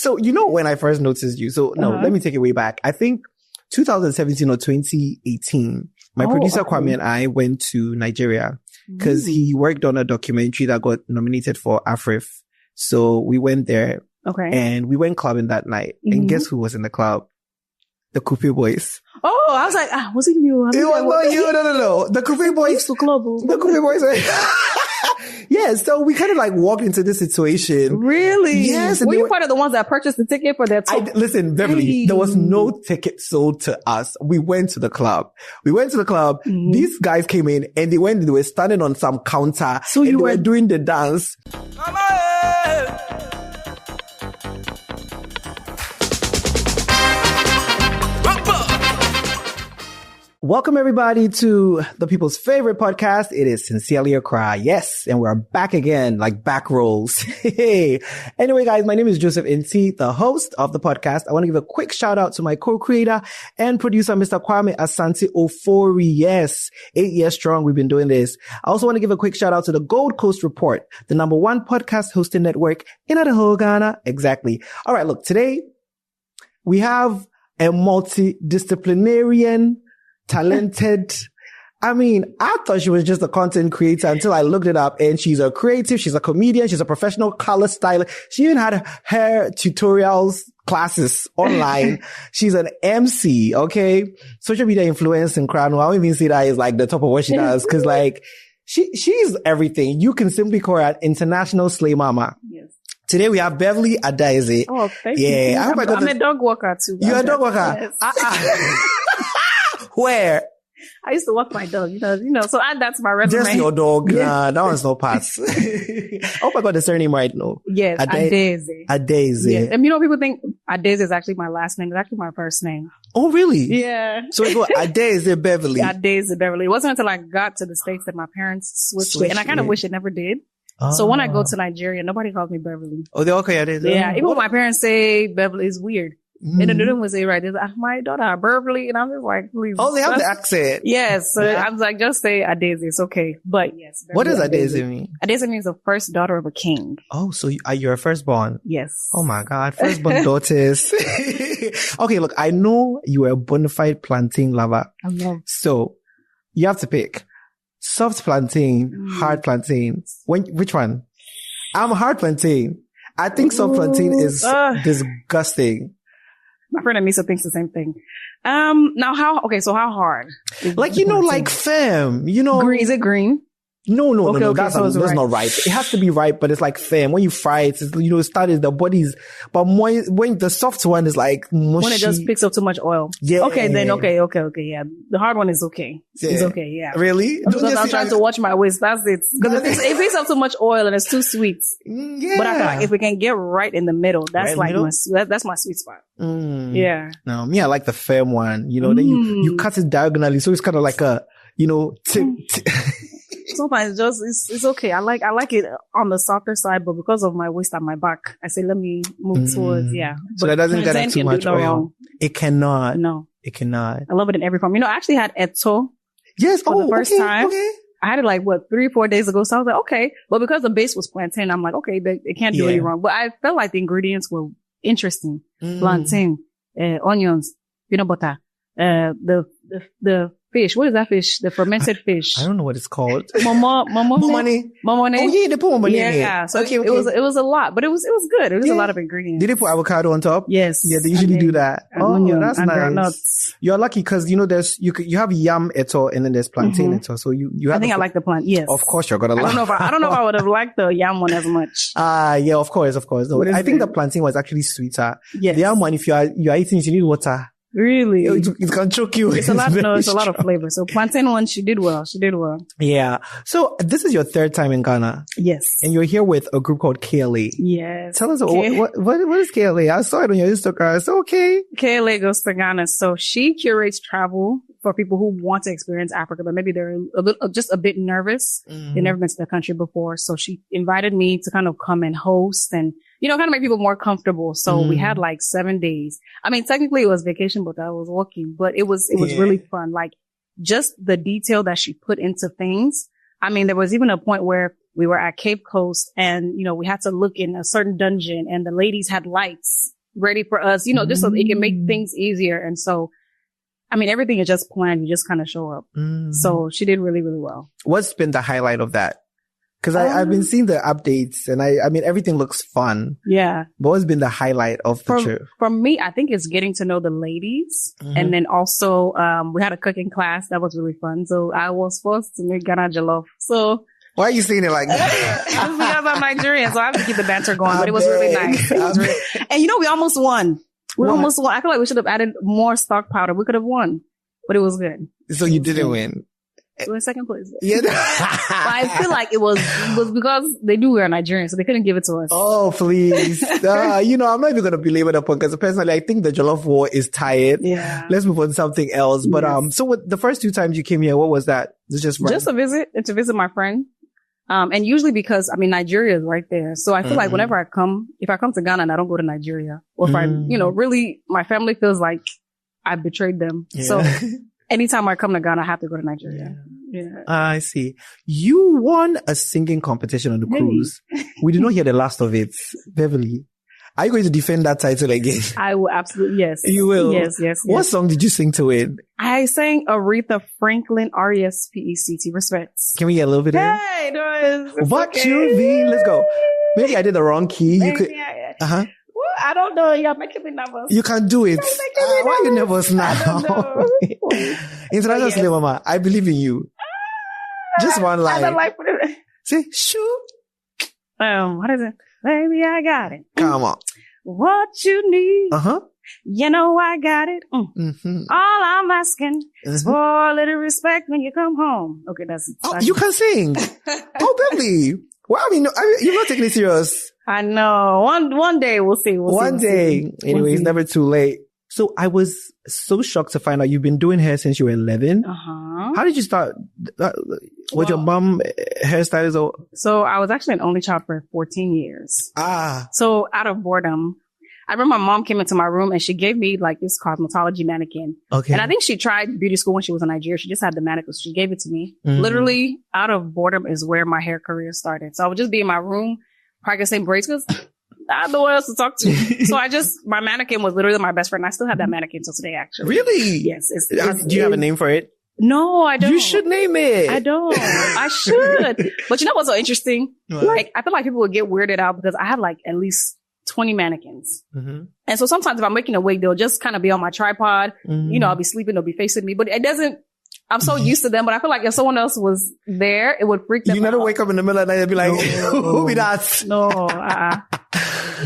So, when I first noticed you, let me take it way back. I think 2017 or 2018, my producer Kwame and I went to Nigeria because he worked on a documentary that got nominated for AFRIF. So we went there. Okay. And we went clubbing that night. And guess who was in the club? The Coupe Boys. Oh, I was like, was it you? It was not you. No. The Coupe Boys. The Coupe Boys. Yeah, so we kind of like walked into this situation. Really? Yes. Were you part of the ones that purchased the ticket for their tour? Listen, Beverly, there was no ticket sold to us. We went to the club. These guys came in and they were standing on some counter. So they were doing the dance. Welcome everybody to the people's favorite podcast. It is SincerelyAccra. Yes. And we're back again, like back rolls. Hey. Anyway, guys, my name is Joseph Nti, the host of the podcast. I want to give a quick shout out to my co-creator and producer, Mr. Kwame Asante Ofori. Yes. 8 years strong. We've been doing this. I also want to give a quick shout out to the Gold Coast Report, the #1 podcast hosting network in the whole Ghana. Exactly. All right. Look, today we have a multidisciplinarian, talented. I thought she was just a content creator until I looked it up, and she's a creative, she's a comedian, she's a professional color stylist. She even had hair tutorials classes online. She's an MC, okay? Social media influence in Crown. I don't even see that is like the top of what she does, because like she's everything. You can simply call her an international slay mama. Yes. Today we have Beverly Adaeze. Oh, thank you. Yeah, I'm a dog walker too. You're a dog walker? Yes. Where? I used to walk my dog, so add that to my resume. Just your dog. Nah, that one's no pass. Oh my God, the surname right now. Yes, Adaeze. Adaeze. Yes. And people think Adaeze is actually my last name. It's actually my first name. Oh, really? Yeah. So it go Adaeze Beverly. Adaeze Beverly. It wasn't until I got to the States that my parents switched it. And I kind of wish it never did. So when I go to Nigeria, nobody calls me Beverly. Oh, they're okay. Adaeze. Yeah. Even when my parents say Beverly is weird. And the new one say, right, they're like, my daughter, Beverly. And I'm just like, please. Oh, they have the accent. Yes. So I was like, just say Adaeze. It's okay. But yes. What does Adaeze mean? Adaeze means the first daughter of a king. Oh, so you're a firstborn? Yes. Oh my God. Firstborn daughters. Okay, look, I know you are a bona fide plantain lover. I know. So you have to pick soft plantain, hard plantain. Which one? I'm hard plantain. I think soft plantain is disgusting. My friend Anissa thinks the same thing. Now how hard? Like, like firm, Green, is it green? No. That's not right. It has to be right, but it's like firm. When you fry it, it started the body's, but when the soft one is like mushy. When it just picks up too much oil. Yeah. Okay, then okay. Yeah. The hard one is okay. Yeah. It's okay. Yeah. Really? Because I'm trying to watch my waist. That's it. Because it picks up too much oil and it's too sweet. Yeah. But I feel like if we can get right in the middle, that's right like that's my sweet spot. Yeah. No, me, I like the firm one. Then you cut it diagonally, so it's kind of like a, tip. Sometimes it's okay. I like it on the softer side, but because of my waist and my back, I say let me move towards So that doesn't get too much oil. It cannot. No, it cannot. I love it in every form. I actually had eto. Yes, for the first time. Okay. I had it 3-4 days ago. So I was like, okay, but because the base was plantain, I'm like, okay, it can't do any wrong. But I felt like the ingredients were interesting. Plantain, onions, peanut butter, the fish. What is that fish? The fermented fish. I don't know what it's called. Momone. Oh yeah, they put momone in it. Yeah. So okay. It was a lot, but it was good. It was a lot of ingredients. Did they put avocado on top? Yes. Yeah, they usually do that. That's nice. Nuts. You're lucky because you have yam eto and then there's plantain eto. So you have. I think I like the plant. Yes. Of course, you're gonna. I don't know if I would have liked the yam one as much. Yeah, of course. No, I think the plantain was actually sweeter. Yes. The yam one, if you are eating it, you need water. Really? It can choke you. It's a lot of flavor. So plantain one, she did well. Yeah. So this is your third time in Ghana. Yes. And you're here with a group called Kaylee. Yes. Tell us what is Kaylee? I saw it on your Instagram. It's okay. Kaylee goes to Ghana. So she curates travel for people who want to experience Africa, but maybe they're just a bit nervous. They've never been to the country before. So she invited me to kind of come and host and, kind of make people more comfortable. So we had 7 days. I mean, technically it was vacation, but I was working, but it was really fun. Like just the detail that she put into things. I mean, there was even a point where we were at Cape Coast and, you know, we had to look in a certain dungeon and the ladies had lights ready for us, you know, just so it can make things easier. And so, I mean, everything is just planned. You just kind of show up. So she did really, really well. What's been the highlight of that? Because I've been seeing the updates and I mean, everything looks fun. Yeah. But what's been the highlight of the trip? For me, I think it's getting to know the ladies. And then also, we had a cooking class. That was really fun. So I was forced to make Ghana jollof. So. Why are you saying it like that? It's because I'm Nigerian. So I have to keep the banter going, but it was really nice. And you know, we almost won. Almost won. I feel like we should have added more stock powder. We could have won, but it was good. So you didn't win. We were in second place. Yeah. But I feel like it was because they knew we were Nigerian, so they couldn't give it to us. Oh, please. You know, I'm not even going to belabor the point because personally, I think the jollof war is tired. Yeah. Let's move on to something else. But, so what, the first 2 times you came here, what was that? It was just a visit, to visit my friend. And usually because, I mean, Nigeria is right there. So I feel like whenever if I come to Ghana and I don't go to Nigeria, or if I, you know, really, my family feels like I betrayed them. Yeah. So anytime I come to Ghana, I have to go to Nigeria. Yeah. I see. You won a singing competition on the cruise. We did not hear the last of it. Beverly, are you going to defend that title again? I will absolutely, yes. You will? Yes. What song did you sing to it? I sang Aretha Franklin, R-E-S-P-E-C-T, Respects. Can we get a little bit of it? Hey, no, what you mean? Let's go. Maybe I did the wrong key. You could. Well, I don't know. You're making me nervous. You can do it. Why are you nervous now? I don't know. International Slave Mama, I believe in you. Just one line. I don't like it. Say, shoot. What is it? Baby, I got it. Come on. What you need. You know I got it. All I'm asking is for a little respect when you come home. Okay, that's you can sing. Beverly. Well, I mean, you're not taking it serious. I know. One day we'll see. One day. Anyway, it's never too late. So I was so shocked to find out you've been doing hair since you were 11. How did you start? Was your mom hairstylist? So I was actually an only child for 14 years. So out of boredom, I remember my mom came into my room and she gave me like this cosmetology mannequin. Okay. And I think she tried beauty school when she was in Nigeria. She just had the mannequin. So she gave it to me. Literally out of boredom is where my hair career started. So I would just be in my room practicing braids because I had no one else to talk to. So my mannequin was literally my best friend. I still have that mannequin until today, actually. Really? Yes. Do you have a name for it? No, I don't. You should name it. I don't. I should. But you know what's so interesting? What? Like, I feel like people would get weirded out because I have like at least 20 mannequins. And so sometimes if I'm making a wig, they'll just kind of be on my tripod. You know, I'll be sleeping, they'll be facing me, but it doesn't, I'm so used to them, but I feel like if someone else was there, it would freak them out. You never wake up in the middle of the night and be like, who be that? No,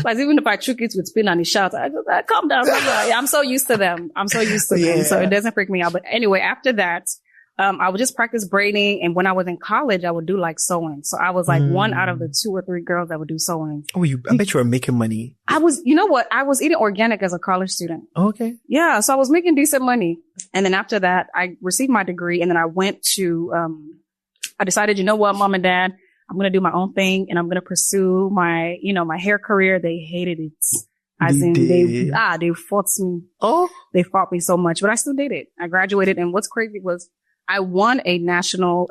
Like even if I trick it with spin and he shouts, I go, calm down. I'm so used to them. So it doesn't freak me out. But anyway, after that, I would just practice braiding. And when I was in college, I would do like sewing. So I was like one out of the 2 or 3 girls that would do sewing. Oh, I bet you were making money. You know what? I was eating organic as a college student. Okay. Yeah. So I was making decent money. And then after that, I received my degree and then I went to, I decided, you know what, mom and dad, I'm going to do my own thing and I'm going to pursue my hair career. They hated it. They fought me. Oh, they fought me so much, but I still did it. I graduated. And what's crazy was I won a national,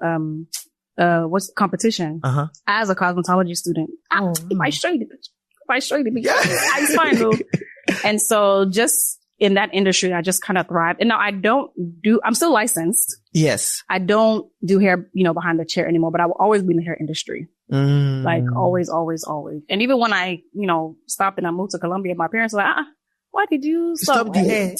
competition as a cosmetology student. If I show you the picture, it's fine though. And so just in that industry, I just kind of thrived. And now I'm still licensed. Yes. I don't do hair, behind the chair anymore, but I will always be in the hair industry. Like always, always, always. And even when I, stopped and I moved to Colombia, my parents were like, why did you stop the hair?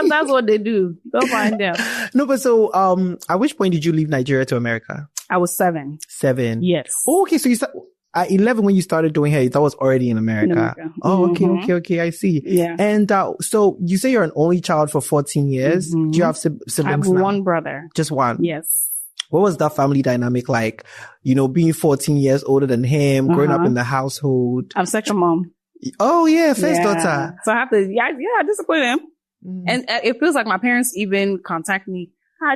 That's what they do. Go find them. No, but so, at which point did you leave Nigeria to America? I was 7. 7? Yes. Oh, okay. So at 11, when you started doing hair, that was already in America. Oh, okay. I see. Yeah. And, so you say you're an only child for 14 years. Do you have siblings I have now? one brother. Just one? Yes. What was that family dynamic like? Being 14 years older than him, growing up in the household. I'm second mom. Oh yeah, first daughter. So I have to, I disappoint him. And it feels like my parents even contact me.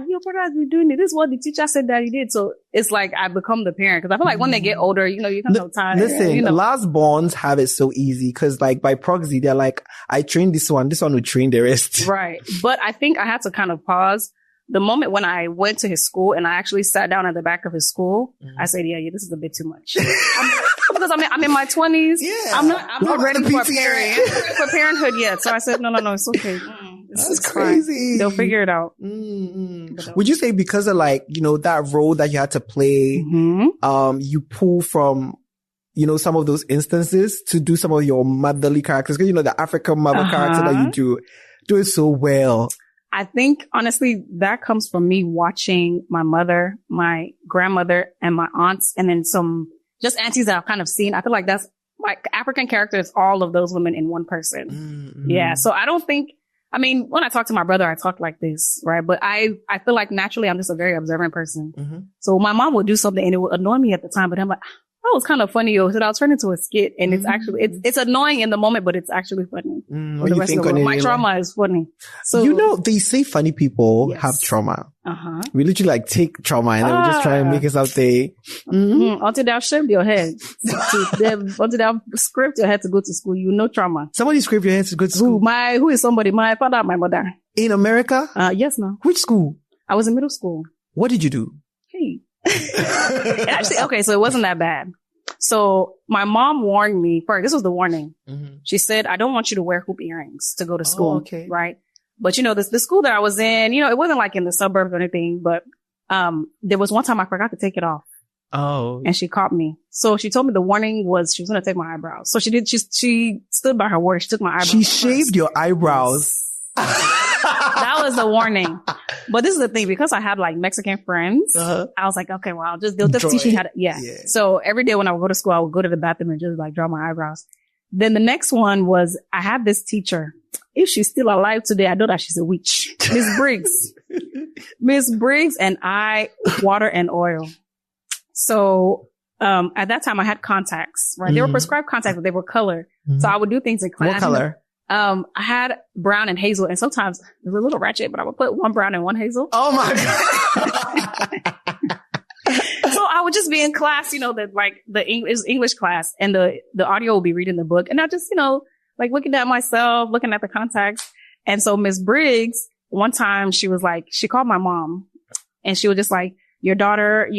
Your brother has been doing it. This is what the teacher said that he did. So it's like I become the parent because I feel like when they get older, you kind of time. Listen, last borns have it so easy because like by proxy, they're like, I trained this one will train the rest. Right. But I think I had to kind of pause the moment when I went to his school and I actually sat down at the back of his school, I said, yeah, this is a bit too much. Because I'm in my 20s. Yeah. I'm not ready for parenthood yet. So I said, no, it's okay. That's crazy. Fine. They'll figure it out. Would you say because of like, that role that you had to play, you pull from, some of those instances to do some of your motherly characters? Because, the African mother character that you do it so well. I think, honestly, that comes from me watching my mother, my grandmother, and my aunts, and then some just aunties that I've kind of seen. I feel like that's like African characters, all of those women in one person. Yeah. So I don't think, when I talk to my brother, I talk like this, right? But I feel like naturally I'm just a very observant person. So my mom would do something and it would annoy me at the time, but I'm like, that was kind of funny. So I'll turn into a skit, and it's actually, it's annoying in the moment, but it's actually funny. What do you think my trauma is funny. So, they say funny people have trauma. We literally take trauma and then we just try and make it something. Until they've shaved your head. Until they've scraped your head to go to school, trauma. Somebody scraped your head to go to school? Who is somebody? My father, my mother. In America? Yes, no. Which school? I was in middle school. What did you do? Hey. Actually, okay, so it wasn't that bad. So my mom warned me first. This was the warning. She said, I don't want you to wear hoop earrings to go to school. Right. But the school that I was in, it wasn't like in the suburbs or anything, but, there was one time I forgot to take it off. Oh. And she caught me. So she told me the warning was she was going to take my eyebrows. So she did. She stood by her word. She took my eyebrows. She shaved your eyebrows. That was the warning. But this is the thing, because I had like Mexican friends, I was like, okay, well, they'll just teach me how to, yeah. So every day when I would go to school, I would go to the bathroom and just like draw my eyebrows. Then the next one was, I had this teacher. If she's still alive today, I know that she's a witch. Miss Briggs. Miss Briggs and I, water and oil. So, at that time I had contacts, right? They were prescribed contacts, but they were colored. So I would do things in class. What color? I had brown and hazel, and sometimes it was a little ratchet, but I would put one brown and one hazel. Oh my God. So I would just be in class, the English class, and the audio would be reading the book. And I just, like looking at myself, looking at the contacts. And so Miss Briggs, one time she was like, she called my mom and she was just like, your daughter,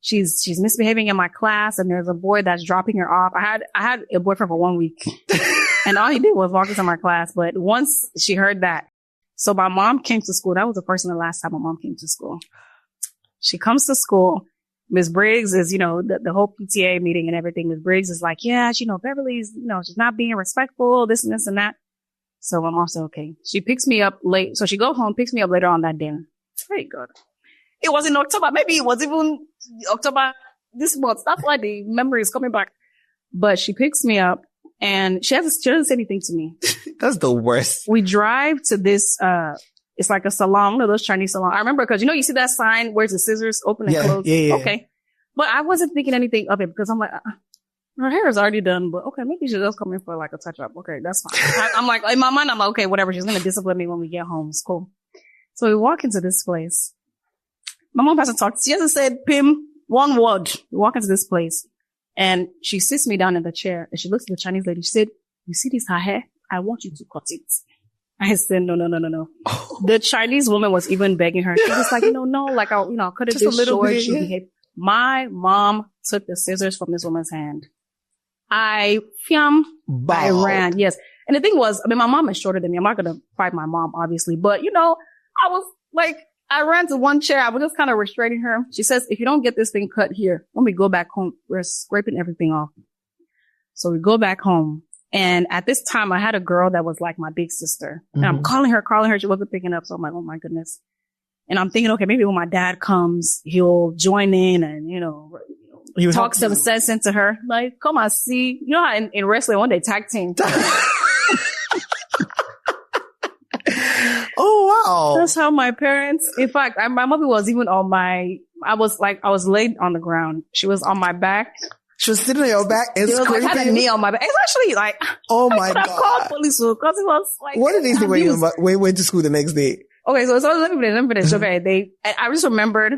she's misbehaving in my class, and there's a boy that's dropping her off. I had a boyfriend for 1 week. And all he did was walk into my class. But once she heard that, so my mom came to school. That was the first and the last time my mom came to school. She comes to school. Miss Briggs is, the whole PTA meeting and everything. Miss Briggs is like, yeah, Beverly's, she's not being respectful, this and this and that. So I'm also okay. She picks me up late. So she go home, picks me up later on that day. Very good. It was in October. Maybe it was even October this month. That's why the memory is coming back. But she picks me up. And she doesn't say anything to me. That's the worst. We drive to this, it's like a salon, one of those Chinese salons. I remember because, you see that sign where's the scissors open and close? Yeah. Okay. But I wasn't thinking anything of it because I'm like, her hair is already done, but okay, maybe she's just coming for like a touch up. Okay, that's fine. I'm like, in my mind, I'm like, okay, whatever. She's going to discipline me when we get home. It's cool. So we walk into this place. My mom hasn't talked. She hasn't said, Pim, one word. We walk into this place. And she sits me down in the chair and she looks at the Chinese lady. She said, you see this her hair? I want you to cut it. I said, no. The Chinese woman was even begging her. She was like, no, like, I'll cut it just a little short. Bit. She behaved. My mom took the scissors from this woman's hand. I ran. Yes. And the thing was, my mom is shorter than me. I'm not going to fight my mom, obviously. But, I was like, I ran to one chair. I was just kind of restraining her. She says, if you don't get this thing cut here, when we go back home, we're scraping everything off. So we go back home. And at this time, I had a girl that was like my big sister. And I'm calling her. She wasn't picking up. So I'm like, oh my goodness. And I'm thinking, okay, maybe when my dad comes, he'll join in and, talk some sense into her. Like, come on, see. You know how in wrestling, one day tag team. Oh, wow. That's how my parents, in fact, my mother was even I was laid on the ground. She was on my back. She was sitting on your back and screaming. I had a knee on my back. It's actually like, oh my God. I called police because it was like. What did they say when you went to school the next day? Okay, so let me finish. Okay, I just remembered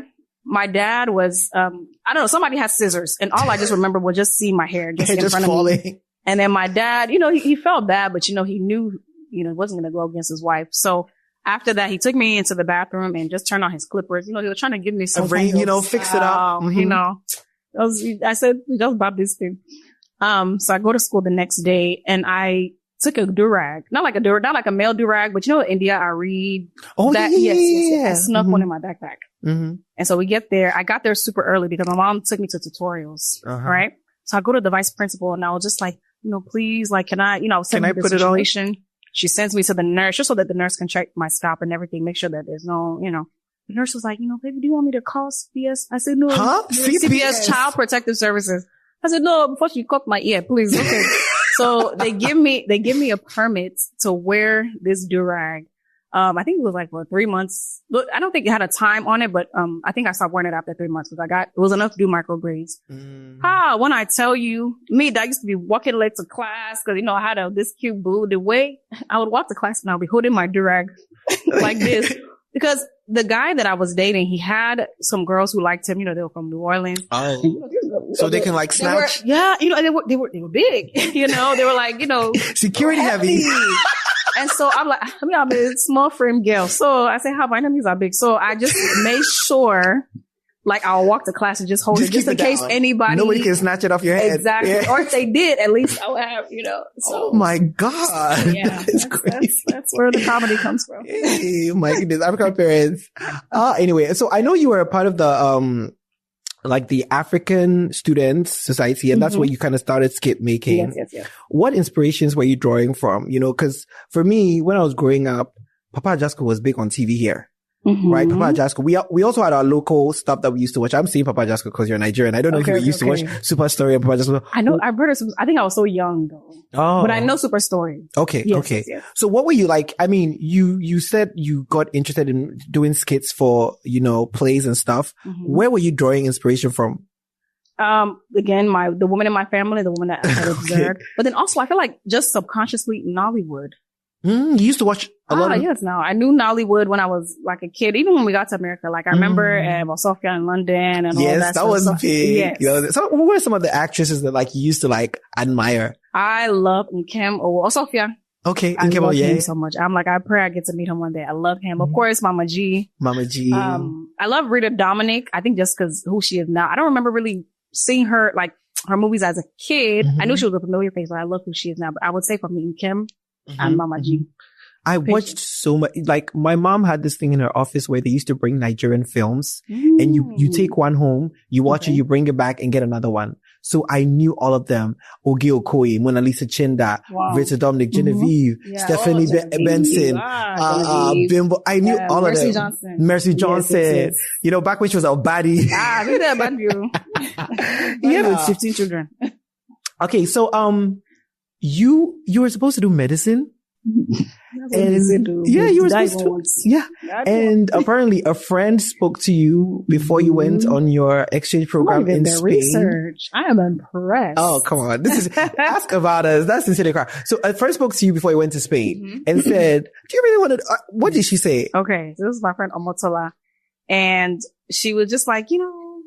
my dad was, I don't know, somebody had scissors and all I just remember was just seeing my hair just in front of me. And then my dad, he felt bad, but he knew, it wasn't going to go against his wife. So after that, he took me into the bathroom and just turned on his clippers. You know, he was trying to give me some fix it up. You know, I said, just about this thing. So I go to school the next day and I took a durag, not like a male durag, but you know, in India, I read. Oh, that. Yeah. Yes. I snuck one in my backpack. Mm-hmm. And so we get there. I got there super early because my mom took me to tutorials. Right. So I go to the vice principal and I was just like, you know, please, like, can I put it on? She sends me to the nurse just so that the nurse can check my scalp and everything, make sure that there's no, you know, the nurse was like, you know, baby, do you want me to call CPS? I said, no, CPS Child Protective Services. I said, no, before she cut my ear, please. Okay. So they give me a permit to wear this durag. I think it was like for 3 months. Look, I don't think it had a time on it, but, I think I stopped wearing it after 3 months because it was enough to do microbraids. When I tell you, me, that used to be walking late to class because, you know, I had this cute boo. The way I would walk to class and I'll be holding my durag like this because the guy that I was dating, he had some girls who liked him. You know, they were from New Orleans. So they can like snatch? You know, they were big. You know, they were like, you know. Security heavy. And so I'm like, I'm a small frame girl. So I say, my enemies are big. So I just made sure, like, I'll walk to class and just hold it just in case anybody. Nobody can snatch it off your head. Exactly. Yeah. Or if they did, at least I would have, you know. So, oh my God. Yeah. That's where the comedy comes from. Hey, my goodness. African parents. Anyway, so I know you were a part of the, like the African Students Society, and that's where you kind of started skit making. Yes. What inspirations were you drawing from? You know, because for me, when I was growing up, Papa Jasko was big on TV here. Right? Papa Jasko. We also had our local stuff that we used to watch. I'm saying Papa Jasko because you're Nigerian. I don't know if you used to watch Super Story and Papa Jasko. I know. I've heard of I think I was so young though. Oh. But I know Super Story. Okay. Yes. So what were you like? I mean, you said you got interested in doing skits for, you know, plays and stuff. Where were you drawing inspiration from? Again, the woman in my family, the woman that I had observed. But then also I feel like just subconsciously Nollywood. You used to watch a lot of... yes, no. I knew Nollywood when I was like a kid, even when we got to America. Like I remember Sophia in London and all that. Yes, that was big. Yes. You know, so what were some of the actresses that like you used to like admire? I love Nkem or Sophia. Okay, I love him so much. I'm like, I pray I get to meet him one day. I love him. Of course, Mama G. I love Rita Dominic. I think just because who she is now. I don't remember really seeing her, like her movies as a kid. I knew she was a familiar face, but I love who she is now. But I would say for me, Nkem. And Mama G. I watched so much, like my mom had this thing in her office where they used to bring Nigerian films and you take one home, you watch it, you bring it back and get another one. So I knew all of them. Ogie Okoye, Mona Lisa Chinda, Rita Dominic, Genevieve, Stephanie Benson, Bimbo. I knew all of them. Mercy Johnson. Yes. You know, back when she was a baddie. Look at that bad you. With 15 children. Okay. So, you were supposed to do medicine. You were supposed to. And apparently a friend spoke to you before you went on your exchange program in Spain. Research. I am impressed. Oh, come on. This is ask about us. That's SincerelyAccra. So a friend spoke to you before you went to Spain and said, do you really want to, what did she say? Okay. So this is my friend Omotola. And she was just like, you know,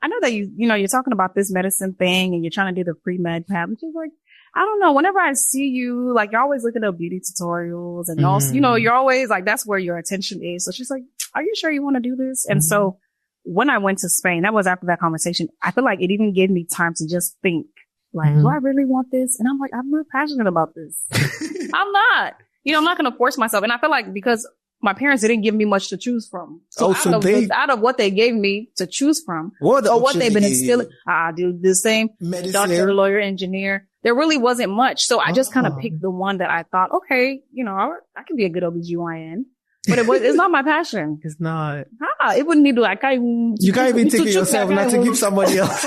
I know that you're talking about this medicine thing and you're trying to do the pre-med path. And she's like, I don't know. Whenever I see you, like you're always looking at beauty tutorials and also, you know, you're always like, that's where your attention is. So she's like, are you sure you want to do this? And so when I went to Spain, that was after that conversation. I feel like it even gave me time to just think like, do I really want this? And I'm like, I'm not passionate about this. I'm not, I'm not going to force myself. And I feel like because my parents didn't give me much to choose from. So out of what they gave me to choose from, what they've been instilling, I do the same medicine, doctor, lawyer, engineer. There really wasn't much. So I just kind of picked the one that I thought, okay, I can be a good OBGYN. But it's not my passion. It's not. It wouldn't need to. You can't even take it yourself, not to give somebody else.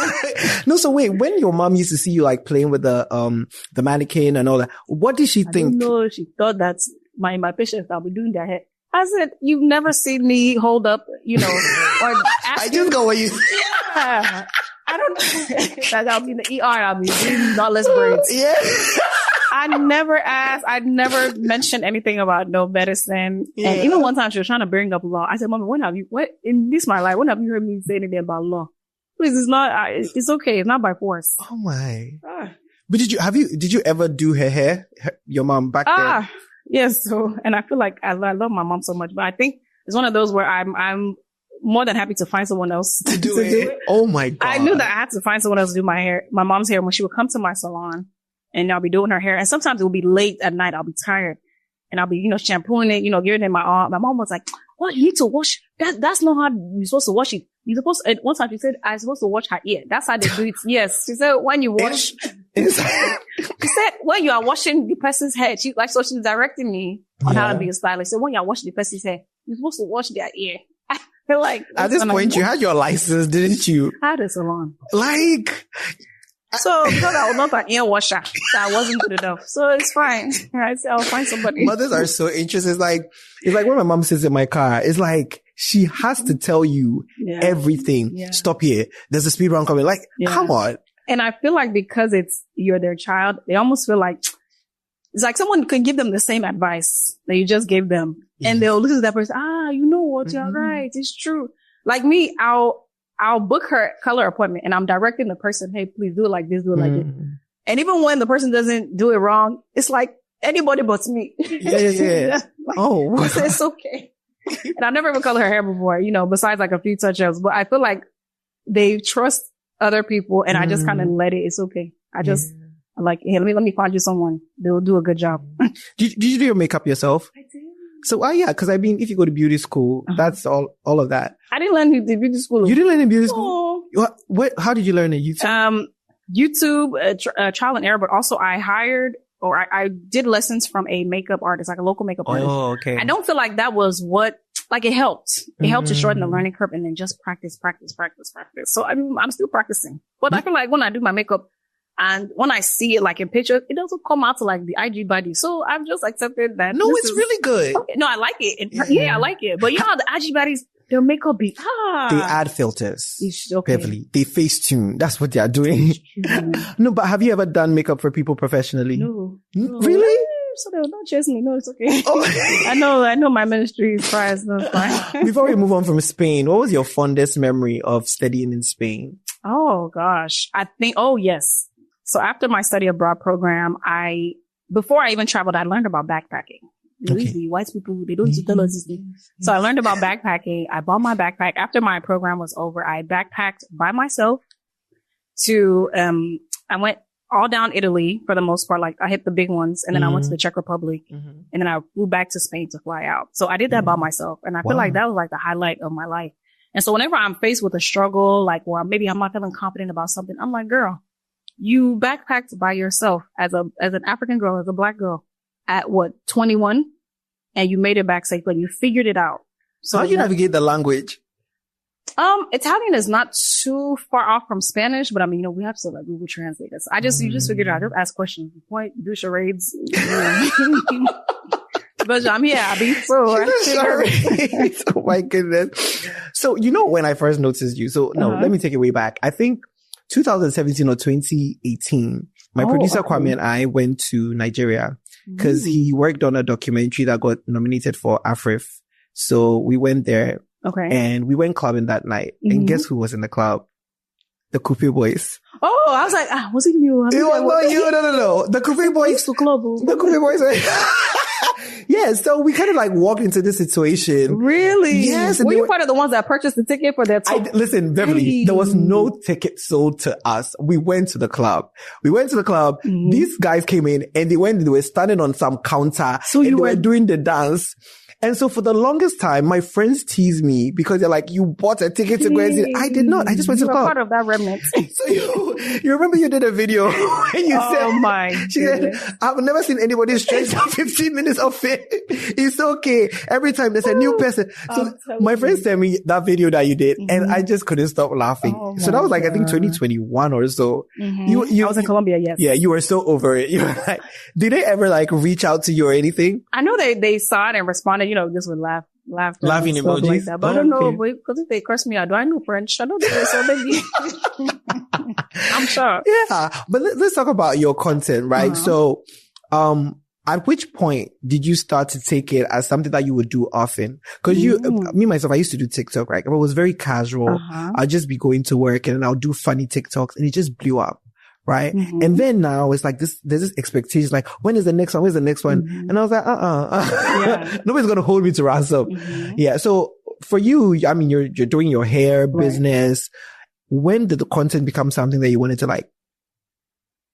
No, so wait, when your mom used to see you like playing with the mannequin and all that, what did she think? No, she thought that's my patients. I'll be doing their hair. I said, you've never seen me hold up, or ask I just go where you. Yeah. I don't know. I'll be in the ER. I'll be doing knotless braids. Yeah. I never mentioned anything about no medicine. Yeah. And even one time she was trying to bring up law. I said, Mommy, when have you heard me say anything about law? Please, it's not, it's okay. It's not by force. Oh my. But did you ever do her hair? Your mom back then? Yes. So, and I feel like I love my mom so much, but I think it's one of those where I'm more than happy to find someone else to do it. Oh my God. I knew that I had to find someone else to do my mom's hair when she would come to my salon and I'll be doing her hair. And sometimes it will be late at night. I'll be tired and I'll be, shampooing it, giving it my arm. My mom was like, what? You need to wash. That's not how you're supposed to wash it. You're supposed to, one time she said, I'm supposed to wash her ear. That's how they do it. Yes. She said, when you wash, she said, when you are washing the person's hair, she's directing me on how to be a stylist. So when you are washing the person's hair, you're supposed to wash their ear. I feel like at this point, you had your license, didn't you? I had a salon. So because I was not an ear washer, so I wasn't good enough. So it's fine. I said I'll find somebody. Mothers are so interesting. It's like when my mom sits in my car, it's like she has to tell you everything. Yeah. Stop here. There's a speed run coming. Come on. And I feel like because you're their child, they almost feel like it's like someone can give them the same advice that you just gave them. Yes. And they'll listen to that person. You know what? You're right. It's true. Like me, I'll book her color appointment and I'm directing the person, hey, please do it like this, do it like this. And even when the person doesn't do it wrong, it's like anybody but me. Yeah. Oh. So it's okay. And I've never even colored her hair before, besides like a few touch-ups. But I feel like they trust other people and I just kind of let it. It's okay. I'm like, hey, let me find you someone. They'll do a good job. Did you do your makeup yourself? I did. So, because if you go to beauty school, that's all of that. I didn't learn the beauty school. You didn't learn in beauty school? How did you learn in YouTube? YouTube, trial and error, but also I hired or I did lessons from a makeup artist, like a local makeup artist. Oh, okay. I don't feel like that was it helped. It helped to shorten the learning curve and then just practice. So I'm still practicing. But I feel like when I do my makeup, and when I see it like in pictures, it doesn't come out to like the IG body. So I've just accepted that. No, it's really good. Okay. No, I like it. I like it. But how the IG bodies, their makeup be, They add filters. Okay. Beverly. They face tune. That's what they are doing. No, but have you ever done makeup for people professionally? No. Really? So they'll not chase me. No, it's okay. Oh. I know my ministry is prized. No, it's fine. Before we move on from Spain, what was your fondest memory of studying in Spain? Oh gosh. Yes. So after my study abroad program, before I even traveled, I learned about backpacking. The white people, they don't tell us these things. So I learned about backpacking. I bought my backpack. After my program was over, I backpacked by myself I went all down Italy for the most part. Like I hit the big ones and then I went to the Czech Republic and then I flew back to Spain to fly out. So I did that by myself. And I feel like that was like the highlight of my life. And so whenever I'm faced with a struggle, maybe I'm not feeling confident about something, I'm like, girl, you backpacked by yourself as an African girl, as a Black girl at 21 and you made it back safely. You figured it out. So how do you navigate the language? Italian is not too far off from Spanish, but we have to like Google Translate this. You just figured it out. Just ask questions, do charades. But I'm here, Abby. So oh my goodness. So when I first noticed you. So let me take it way back. I think 2017 or 2018, my producer Kwame and I went to Nigeria because he worked on a documentary that got nominated for AFRIF. So we went there. Okay. And we went clubbing that night. And guess who was in the club? The Coupe Boys. Oh, I was like, was it you? It was not you. No. The Coupe Boys. The club. The Coupe Boys. Yeah, so we kind of like walked into this situation. Really? Yes. Were you part of the ones that purchased the ticket for their tour? Listen, Beverly, there was no ticket sold to us. We went to the club. These guys came in and they were standing on some counter and they were doing the dance. And so for the longest time, my friends teased me because they're like, you bought a ticket to go and see. I did not. I just went to the club. Part of that remnant. So you remember you did a video and you said, oh my said, I've never seen anybody stretch out 15 minutes of it. It's okay. Every time there's a new person. So my friends sent me that video that you did and I just couldn't stop laughing. So that was like, I think 2021 or so. I was in Colombia, yes. Yeah, you were so over it. You were like, did they ever like reach out to you or anything? I know they saw it and responded, just with laughing emojis. Like that. But I don't know, because if they curse me out, do I know French? I don't know, so maybe. I'm sure. Yeah, but let's talk about your content, right? So, at which point did you start to take it as something that you would do often? Because myself, I used to do TikTok, right? It was very casual. I'd just be going to work and then I'll do funny TikToks and it just blew up. right? And then now it's like there's this expectation, like, when is the next one? When's the next one? And I was like, yeah. Nobody's going to hold me to ransom. Yeah. So for you, I mean, you're doing your hair business. When did the content become something that you wanted to like?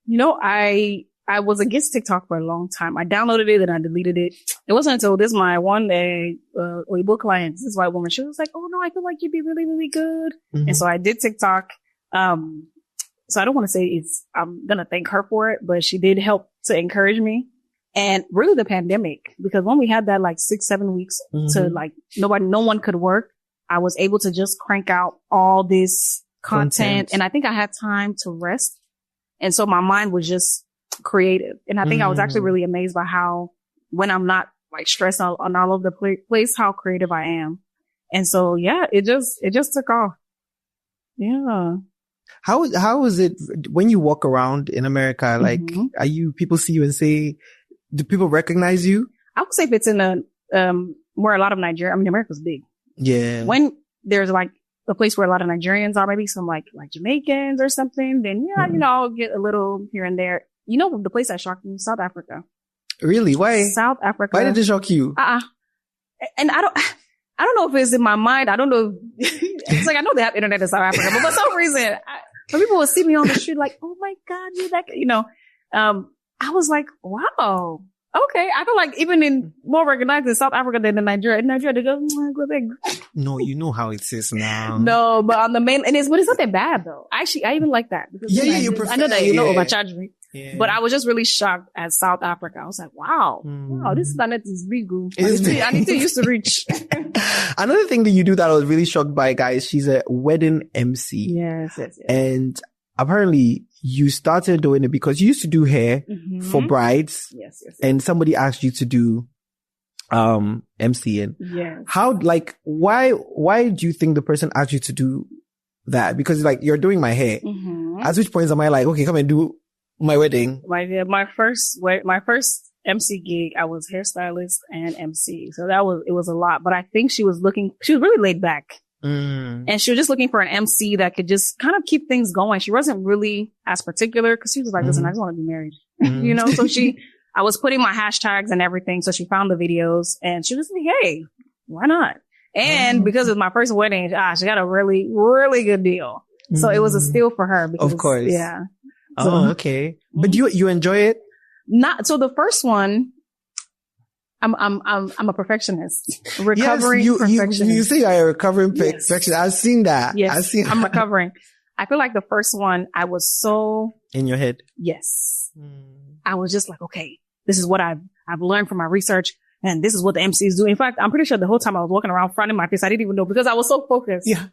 You know, I was against TikTok for a long time. I downloaded it and I deleted it. It wasn't until this my one day, Weibo client, this white woman, she was like, oh no, I feel like you'd be really, really good. And so I did TikTok. So I don't want to say I'm going to thank her for it, but she did help to encourage me. And really the pandemic, because when we had that like 6-7 weeks to like no one could work, I was able to just crank out all this content. And I think I had time to rest. And so my mind was just creative. And I think I was actually really amazed by how, when I'm not like stressed on all over the place, how creative I am. And so, yeah, it just took off. Yeah. How is it when you walk around in America? Like, people see you and say, do people recognize you? I would say if it's in where a lot of America's big. Yeah. When there's like a place where a lot of Nigerians are, maybe some like Jamaicans or something, then I'll get a little here and there. You know, the place that shocked me, South Africa. Really? Why? South Africa. Why did it shock you? And I don't know if it's in my mind. I don't know. It's like, I know they have internet in South Africa, but for some reason, when people would see me on the street, like, oh my God, you're that, I was like, wow. Okay. I feel like even in more recognized in South Africa than in Nigeria. In Nigeria, they go big. No, you know how it is now. No, but on the main, but it's not that bad though. Actually, I even like that. You prefer. I know that, overcharge me. Yeah. But I was just really shocked at South Africa. I was like, wow, this planet is big. I need to use to reach. Another thing that you do that I was really shocked by, guys, she's a wedding MC. Yes. And apparently you started doing it because you used to do hair for brides. Yes. And somebody asked you to do MCing. Yes. How, like, why do you think the person asked you to do that? Because like, you're doing my hair. At which points am I like, okay, come and do my wedding? My first MC gig, I was hairstylist and MC. So it was a lot, but I think she was really laid back. And she was just looking for an MC that could just kind of keep things going. She wasn't really as particular because she was like, listen, I just want to be married, so I was putting my hashtags and everything. So she found the videos and she was like, hey, why not? And because it was my first wedding, she got a really, really good deal. So it was a steal for her because, of course. Yeah. So, okay. But you enjoy it? So the first one, I'm a perfectionist. Recovering perfectionist. You say you're a recovering perfectionist. I've seen that. Yes. I'm recovering. I feel like the first one, I was so in your head. Yes. I was just like, okay, this is what I've learned from my research. And this is what the MCs do. In fact, I'm pretty sure the whole time I was walking around fronting my face, I didn't even know because I was so focused. Yeah.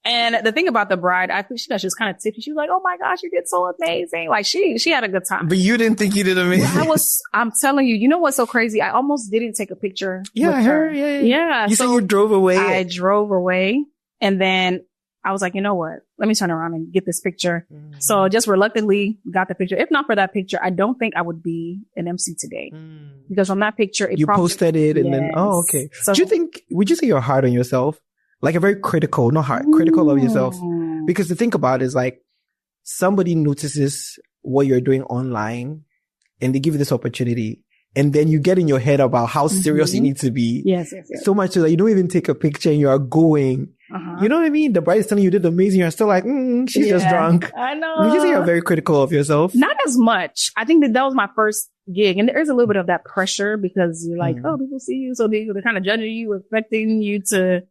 And the thing about the bride, I think she was kind of tipsy. She was like, oh my gosh, you did so amazing. Like she had a good time. But you didn't think you did amazing. I'm telling you, you know what's so crazy? I almost didn't take a picture. Yeah, I heard. Yeah. You said you drove away. I drove away. And then I was like, you know what? Let me turn around and get this picture. So just reluctantly got the picture. If not for that picture, I don't think I would be an MC today. Because from that picture, you posted it and then, okay. So, would you say you're hard on yourself? Like a very critical, not hard, critical of yourself? Because the thing about it is like, somebody notices what you're doing online and they give you this opportunity. And then you get in your head about how serious you need to be. Yes. So much so that you don't even take a picture and you are going. You know what I mean? The bride is telling you did amazing. You're still like, she's just drunk. I know. Would you say you're very critical of yourself? Not as much. I think that was my first gig. And there is a little bit of that pressure because you're like, oh, people see you. So they're kind of judging you, expecting you to,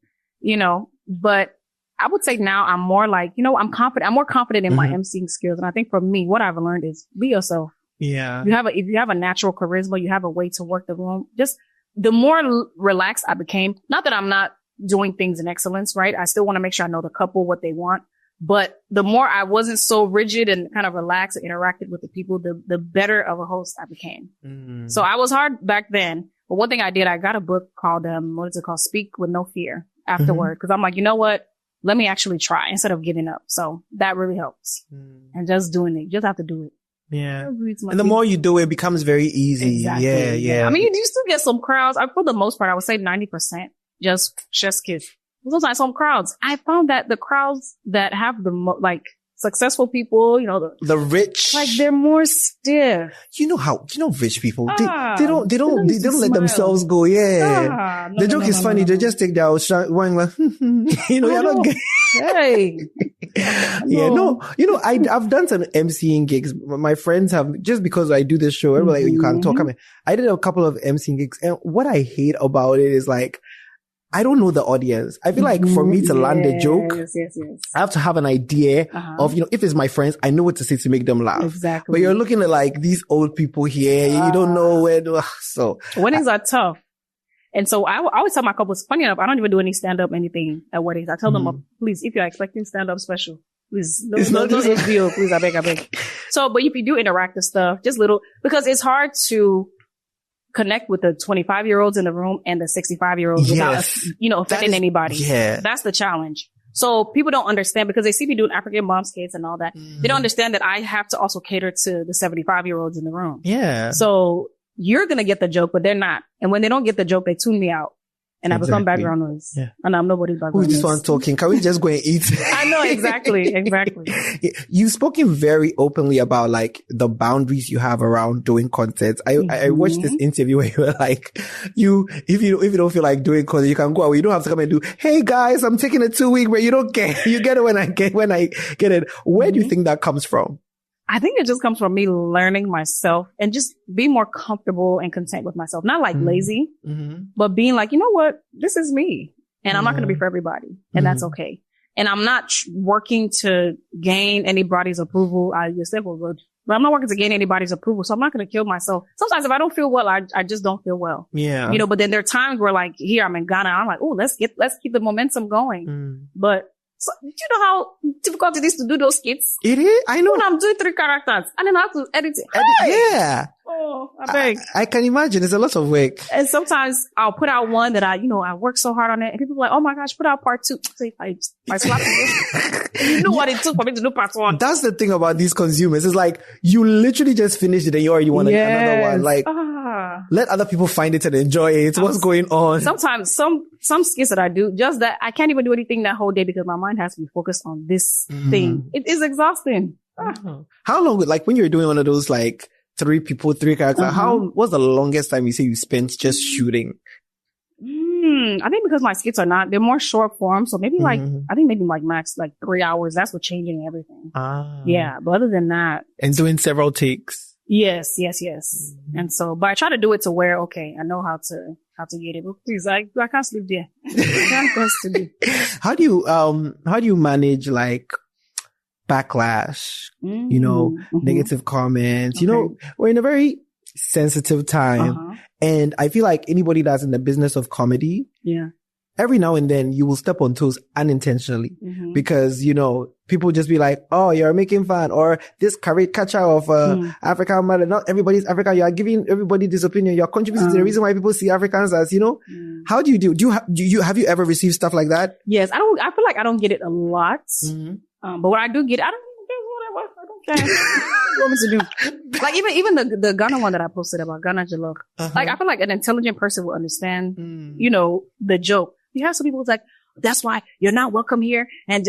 but I would say now I'm more like, I'm confident. I'm more confident in my emceeing skills. And I think for me, what I've learned is be yourself. Yeah. If you have a natural charisma, you have a way to work the room. Just the more relaxed I became, not that I'm not doing things in excellence, right? I still want to make sure I know the couple, what they want. But the more I wasn't so rigid and kind of relaxed and interacted with the people, the better of a host I became. So I was hard back then. But one thing I did, I got a book called, Speak with No Fear afterward. Cause I'm like, you know what? Let me actually try instead of giving up. So that really helps. And just doing it. You just have to do it. Yeah. And the more you do it, it becomes very easy. Exactly. Yeah. I mean, you still get some crowds. For the most part, I would say 90% just chef's kiss. Sometimes some crowds. I found that the crowds that have the successful people, you know, the rich, like they're more stiff. You know rich people, they don't let themselves go. Yeah. The joke is funny. They just take their wine like, you know, you're not getting. Hey. Yeah, no, you know, I've done some MCing gigs. My friends have, just because I do this show, everybody like, you can't talk. I mean, I did a couple of MCing gigs, and what I hate about it is like, I don't know the audience. I feel like for me to land a joke, I have to have an idea of, you know, if it's my friends, I know what to say to make them laugh. Exactly. But you're looking at like these old people here, you don't know where to, so. Weddings are tough. And so I always tell my couples, funny enough, I don't even do any stand-up anything at weddings. I tell them, please, if you're expecting stand-up special, please, no HBO, please, I beg. So, but if you do interactive stuff, just little, because it's hard to connect with the 25-year-olds in the room and the 65-year-olds without, you know, offending anybody. Yeah. That's the challenge. So people don't understand because they see me doing African mom skates and all that. They don't understand that I have to also cater to the 75-year-olds in the room. Yeah. So you're going to get the joke, but they're not. And when they don't get the joke, they tune me out. And I become background noise. Yeah. And I'm nobody's background noise. Who's this one talking? Can we just go and eat? I know, exactly. You've spoken very openly about like the boundaries you have around doing content. I watched this interview where you were like, if you don't feel like doing content, you can go away. You don't have to come and do, hey guys, I'm taking a 2-week break. You don't get, you get it when I get it. Where do you think that comes from? I think it just comes from me learning myself and just being more comfortable and content with myself. Not like lazy, but being like, you know what? This is me and I'm not going to be for everybody and that's okay. And I'm not working to gain anybody's approval. I just said, but I'm not working to gain anybody's approval. So I'm not going to kill myself. Sometimes if I don't feel well, I just don't feel well. Yeah. You know, but then there are times where like here I'm in Ghana. I'm like, oh, let's keep the momentum going. But so, do you know how difficult it is to do those skits? It is. I know. When I'm doing 3 characters and then I have to edit it. Yeah. Oh, I beg. I can imagine. It's a lot of work. And sometimes I'll put out one that I work so hard on it. And people are like, oh my gosh, put out part 2. So I slap it. You know what it took for me to do part 1. That's the thing about these consumers. It's like, you literally just finished it and you already want another one. Like, let other people find it and enjoy it. What's going on? Sometimes some skits that I do, just that I can't even do anything that whole day because my mind has to be focused on this thing. It is exhausting. How long, like when you're doing one of those like 3 characters, what's the longest time you say you spent just shooting? I think because my skits they're more short form. So maybe maybe max 3 hours. That's what changing everything. Yeah. But other than that. And doing several takes. Yes. And so, but I try to do it to where, okay, I know how to get it. But please, I can't sleep there. How do you manage like backlash, you know, negative comments? Okay. You know, we're in a very sensitive time. And I feel like anybody that's in the business of comedy, every now and then you will step on toes unintentionally because, you know, people just be like, oh, you're making fun, or this caricature of African mother. Not everybody's African. You are giving everybody this opinion. You're contributing to the reason why people see Africans as, you know. How do you do? Have you ever received stuff like that? Yes, I feel like I don't get it a lot. But what I do get, I don't care. What you want me to do? Like even the Ghana one that I posted about Ghana Jollof. Like I feel like an intelligent person will understand, you know, the joke. You have some people who's like, that's why you're not welcome here. And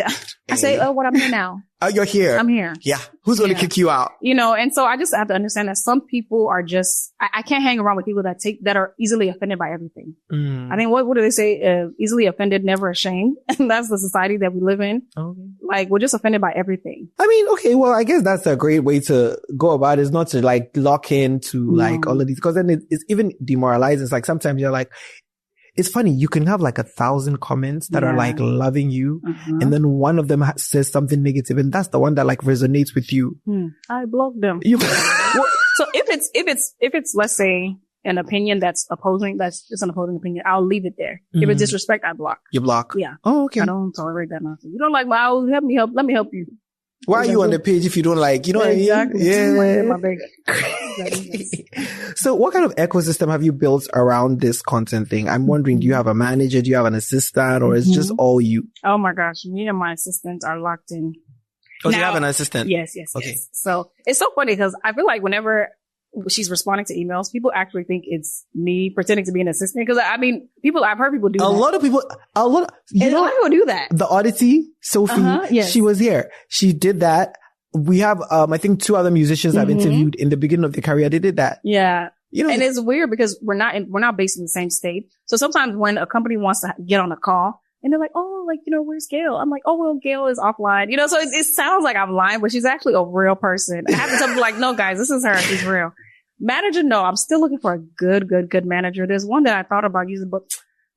I say, oh, what I'm here now. Oh, you're here. I'm here. Yeah. Who's going to kick you out? You know, and so I just have to understand that some people are just, I can't hang around with people that are easily offended by everything. I think what do they say? Easily offended, never ashamed. And that's the society that we live in. Okay. Like we're just offended by everything. I mean, okay, well, I guess that's a great way to go about it, is not to like lock into like all of these, because then it's even demoralizing. It's like sometimes you're like, it's funny. You can have like 1,000 comments that are like loving you. And then one of them says something negative, and that's the one that like resonates with you. I block them. So if it's, let's say an opinion that's just an opposing opinion, I'll leave it there. If it's disrespect, I block. You block? Yeah. Oh, okay. I don't tolerate that nonsense. You don't like my, let me help you. Why are you on the page if you don't like, you know what I mean? Exactly. Yeah. So what kind of ecosystem have you built around this content thing? I'm wondering, do you have a manager? Do you have an assistant, or is it just all you? Oh my gosh. Me and my assistant are locked in. Oh, now, do you have an assistant? Yes. Okay. Yes. So it's so funny because I feel like whenever she's responding to emails, people actually think it's me pretending to be an assistant. Cause I mean, I've heard people do that. A lot of people do that. The Oddity, Sophie, she was here. She did that. We have, I think 2 other musicians I've interviewed in the beginning of their career. They did that. Yeah. And it's weird because we're not based in the same state. So sometimes when a company wants to get on a call and they're like, oh, like, where's Gail? I'm like, oh, well, Gail is offline. So it sounds like I'm lying, but she's actually a real person. I have to tell people like, no, guys, this is her. She's real. Manager, no, I'm still looking for a good manager. There's one that I thought about using, but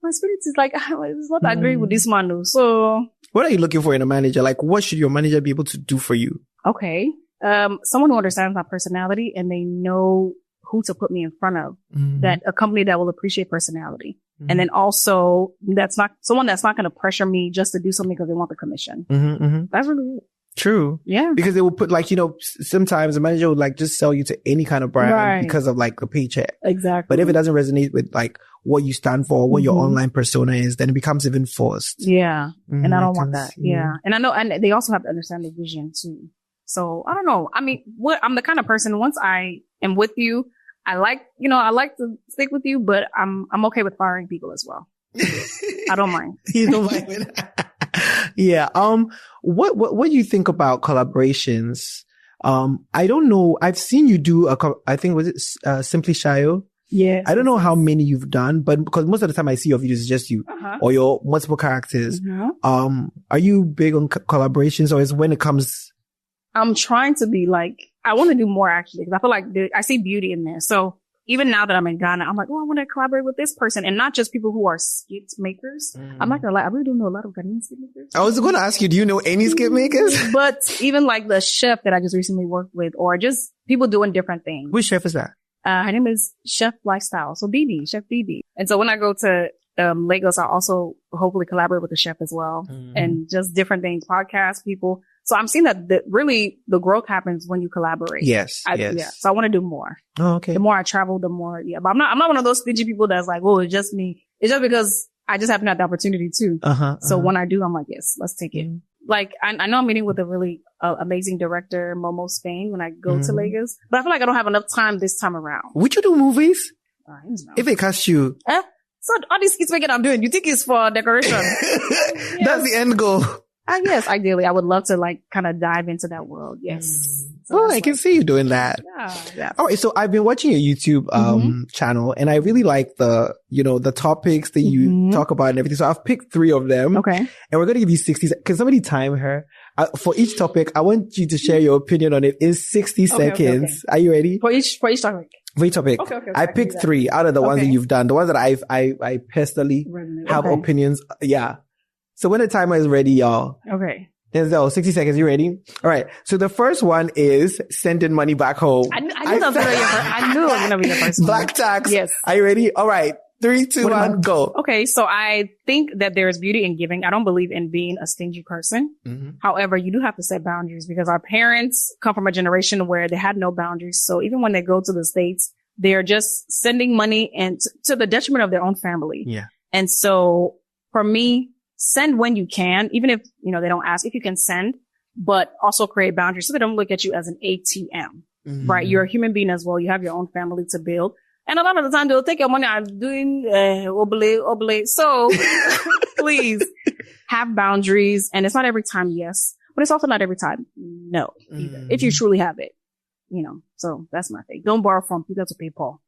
my spirit is like, it's not agree with this man. No. So what are you looking for in a manager? Like, what should your manager be able to do for you? Okay. Someone who understands my personality and they know who to put me in front of, that a company that will appreciate personality. And then also someone that's not going to pressure me just to do something because they want the commission. That's really it. True. Yeah. Because they will put like, sometimes a manager would like just sell you to any kind of brand because of like the paycheck. Exactly. But if it doesn't resonate with like what you stand for, what your online persona is, then it becomes even forced. Yeah. And I don't want that. Yeah. And I know, and they also have to understand the vision too. So I don't know. I mean, I'm the kind of person, once I am with you, I like to stick with you, but I'm okay with firing people as well. I don't mind. You don't mind. Yeah. What do you think about collaborations? I don't know. I've seen you do I think was it Simply Shayo? Yeah. I don't know how many you've done, but because most of the time I see your videos, it's just you or your multiple characters. Are you big on collaborations, or is when it comes? I'm trying to be like, I want to do more actually, because I feel like I see beauty in there. So even now that I'm in Ghana, I'm like, oh, I want to collaborate with this person, and not just people who are skit makers. I'm not gonna lie, I really don't know a lot of Ghanaian skit makers. I was going to ask you, do you know any skit makers? But even like the chef that I just recently worked with, or just people doing different things. Which chef is that? Her name is Chef Lifestyle. So Chef BB. And so when I go to Lagos, I also hopefully collaborate with the chef as well, and just different things, podcast people. So I'm seeing that really the growth happens when you collaborate. Yes. Yeah. So I want to do more. Oh, okay. The more I travel, the more, But I'm not one of those stingy people that's like, oh, it's just me. It's just because I just happen to have the opportunity too. So when I do, I'm like, yes, let's take it. Like, I know I'm meeting with a really amazing director, Momo Spain, when I go to Lagos, but I feel like I don't have enough time this time around. Would you do movies? If it cast you? So all these skits making I'm doing, you think it's for decoration? That's the end goal. Yes, ideally, I would love to like kind of dive into that world. Yes. So I can see you doing that. Yeah. All right. So I've been watching your YouTube channel, and I really like the topics that you talk about and everything. So I've picked 3 of them. Okay. And we're going to give you 60 seconds. Can somebody time her? For each topic, I want you to share your opinion on it in 60 seconds. Okay. Are you ready? For each topic. For each topic. Okay. I picked 3 out of the ones that you've done. The ones that I personally have opinions. Yeah. So when the timer is ready, y'all. Okay. Denzel, 60 seconds. You ready? All right. So the first one is sending money back home. I knew that was going to be your first one. Black tax. Yes. Are you ready? All right. 3, 2, 1, go. Okay. So I think that there is beauty in giving. I don't believe in being a stingy person. However, you do have to set boundaries, because our parents come from a generation where they had no boundaries. So even when they go to the States, they're just sending money and to the detriment of their own family. Yeah. And so for me, send when you can, even if, they don't ask, if you can send, but also create boundaries so they don't look at you as an ATM, right? You're a human being as well. You have your own family to build. And a lot of the time they'll take your money. I'm doing, obole. So please have boundaries. And it's not every time yes, but it's also not every time no, either, if you truly have it, so that's my thing. Don't borrow from people to pay Paul.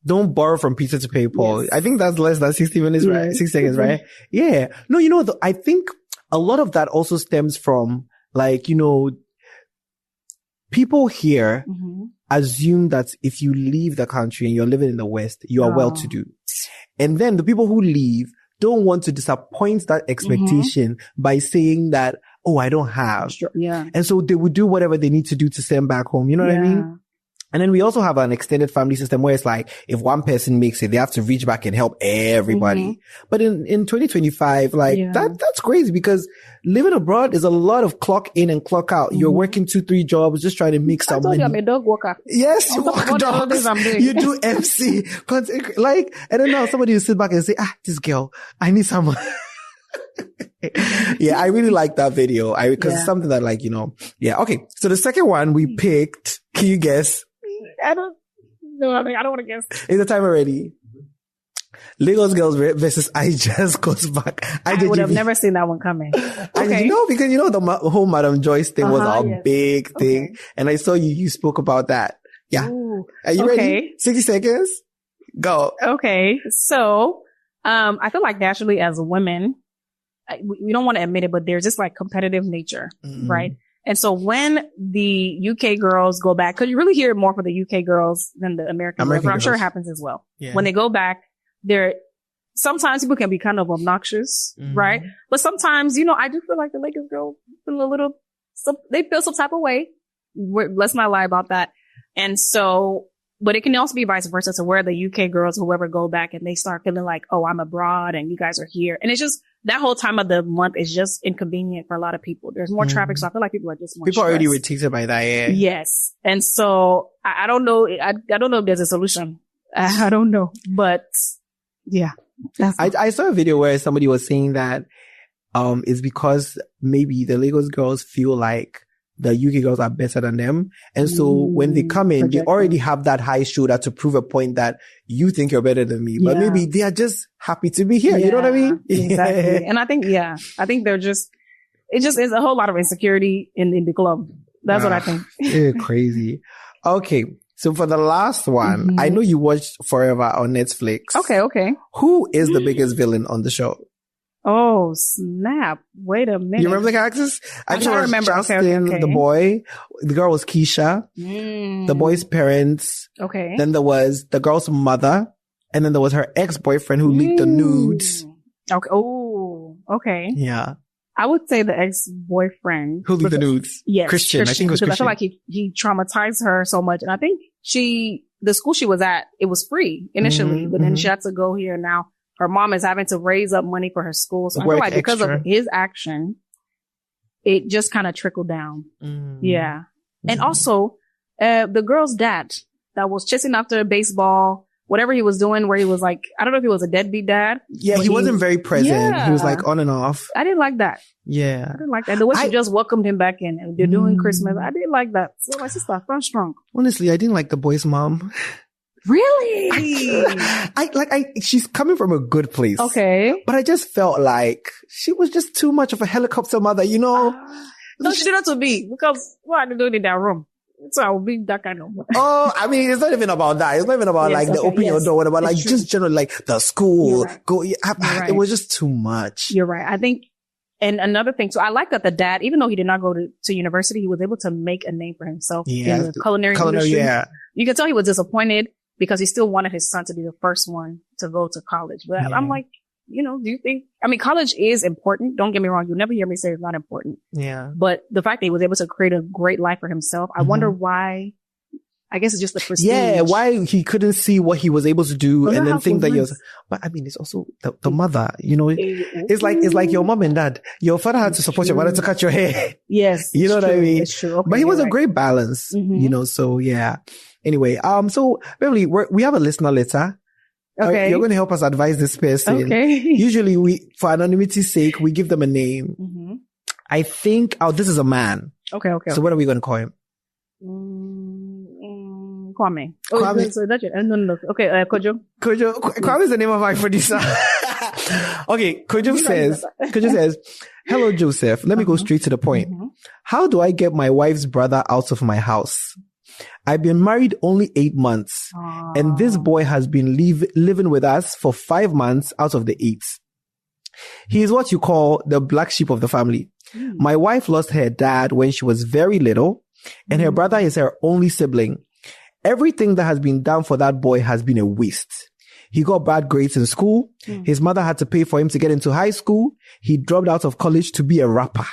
Don't borrow from pizza to pay Paul. Yes. I think that's less than 60 minutes, right? 60 seconds, right? Yeah. No, I think a lot of that also stems from like, people here assume that if you leave the country and you're living in the West, you are well-to-do. And then the people who leave don't want to disappoint that expectation by saying that, oh, I don't have. Yeah. And so they would do whatever they need to do to send back home. You know what I mean? And then we also have an extended family system where it's like, if one person makes it, they have to reach back and help everybody. But in 2025, that's crazy, because living abroad is a lot of clock in and clock out. You're working 2-3 jobs, just trying to make some money. I'm a dog walker. Yes, you walk dogs. You do MC. Like, I don't know, somebody will sit back and say, this girl, I need someone. Yeah, I really like that video. Because it's something that Okay. So the second one we picked, can you guess? No, I don't want to guess. Is the timer ready? Lagos Girls versus I Just Goes Back. I would have never seen that one coming. Okay. Because the whole Madam Joyce thing was a big thing. Okay. And I saw you spoke about that. Yeah. Ooh, are you ready? 60 seconds? Go. Okay. So, I feel like naturally as women, we don't want to admit it, but there's just like competitive nature, right? And so when the UK girls go back, because you really hear it more for the UK girls than the American girls, but I'm sure it happens as well. Yeah. When they go back, sometimes people can be kind of obnoxious, right? But sometimes, I do feel like the Lakers girls feel they feel some type of way. Let's not lie about that. And so, but it can also be vice versa, to where the UK girls, whoever, go back and they start feeling like, oh, I'm abroad and you guys are here. And it's just, that whole time of the month is just inconvenient for a lot of people. There's more traffic, so I feel like people are just more People stressed. are already irritated by that, yeah. Yes. And so, I don't know, I don't know if there's a solution. I don't know. But, yeah. I saw a video where somebody was saying that, it's because maybe the Lagos girls feel like the UK girls are better than them. And so when they come in, they already have that high shoulder to prove a point that you think you're better than me. But maybe they are just happy to be here. You know what I mean? Exactly. And I think they're just, it just is a whole lot of insecurity in the club. That's what I think. You're crazy. Okay. So for the last one, I know you watched Forever on Netflix. Okay. Who is the biggest villain on the show? Oh, snap. Wait a minute. You remember the characters? I'm trying to remember. Justin, okay. The boy. The girl was Keisha. The boy's parents. Okay. Then there was the girl's mother. And then there was her ex-boyfriend who leaked the nudes. Okay. Oh, okay. Yeah. I would say the ex-boyfriend. Who leaked the nudes? Yes. Christian. I think it was Christian. I feel like he traumatized her so much. And I think the school she was at, it was free initially, but then she had to go here now. Her mom is having to raise up money for her school. So I feel like because of his action, it just kind of trickled down. Yeah. And also, the girl's dad that was chasing after baseball, whatever he was doing, where he was like, I don't know if he was a deadbeat dad. Yeah, he wasn't very present. Yeah. He was like on and off. I didn't like that. Yeah. I didn't like that. The way she just welcomed him back in and they're doing Christmas. I didn't like that. So my sister, I'm strong. Honestly, I didn't like the boy's mom. Really? She's coming from a good place. Okay. But I just felt like she was just too much of a helicopter mother, No, she didn't have to be, because what are they doing in that room? So I will be that kind of. Oh, I mean, it's not even about that. It's not even about the open your door, whatever. Like just generally like the school. It was just too much. You're right. I think, and another thing, so I like that the dad, even though he did not go to university, he was able to make a name for himself in the culinary industry. Yeah. You can tell he was disappointed because he still wanted his son to be the first one to go to college. But I'm like, do you think, college is important. Don't get me wrong. You'll never hear me say it's not important. Yeah. But the fact that he was able to create a great life for himself, I wonder why. I guess it's just the prestige. Yeah, why he couldn't see what he was able to do and then think that he was, but I mean, it's also the mother, it's like your mom and dad. Your father had to support your mother to cut your hair. Yes. You know what I mean? It's true. Okay, but he was a great balance, so yeah. Anyway, so Beverly, we have a listener letter. Okay. You're going to help us advise this person. Okay. Usually for anonymity's sake, we give them a name. I think, this is a man. Okay. So what are we going to call him? Kwame. Kwame. So that's it. No. Okay, Kojo. Kwame is the name of my producer. Okay, Kojo says, hello, Joseph. Let me go straight to the point. How do I get my wife's brother out of my house? I've been married only 8 months, and this boy has been living with us for 5 months out of the 8. He is what you call the black sheep of the family. My wife lost her dad when she was very little, and her brother is her only sibling. Everything that has been done for that boy has been a waste. He got bad grades in school. His mother had to pay for him to get into high school. He dropped out of college to be a rapper.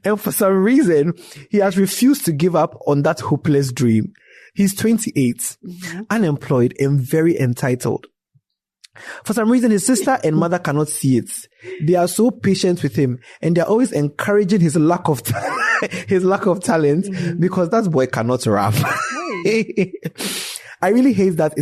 And for some reason, he has refused to give up on that hopeless dream. He's 28, unemployed, and very entitled. For some reason, his sister and mother cannot see it. They are so patient with him, and they're always encouraging his lack of talent because that boy cannot rap. I really hate that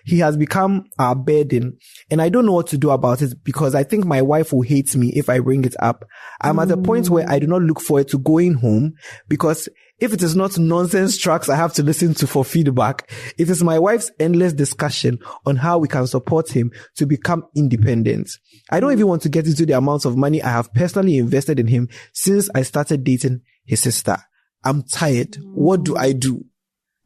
he has become our burden, and I don't know what to do about it because I think my wife will hate me if I bring it up. I'm at a point where I do not look forward to going home because if it is not nonsense tracks I have to listen to for feedback, it is my wife's endless discussion on how we can support him to become independent. I don't even want to get into the amounts of money I have personally invested in him since I started dating his sister. I'm tired. What do I do?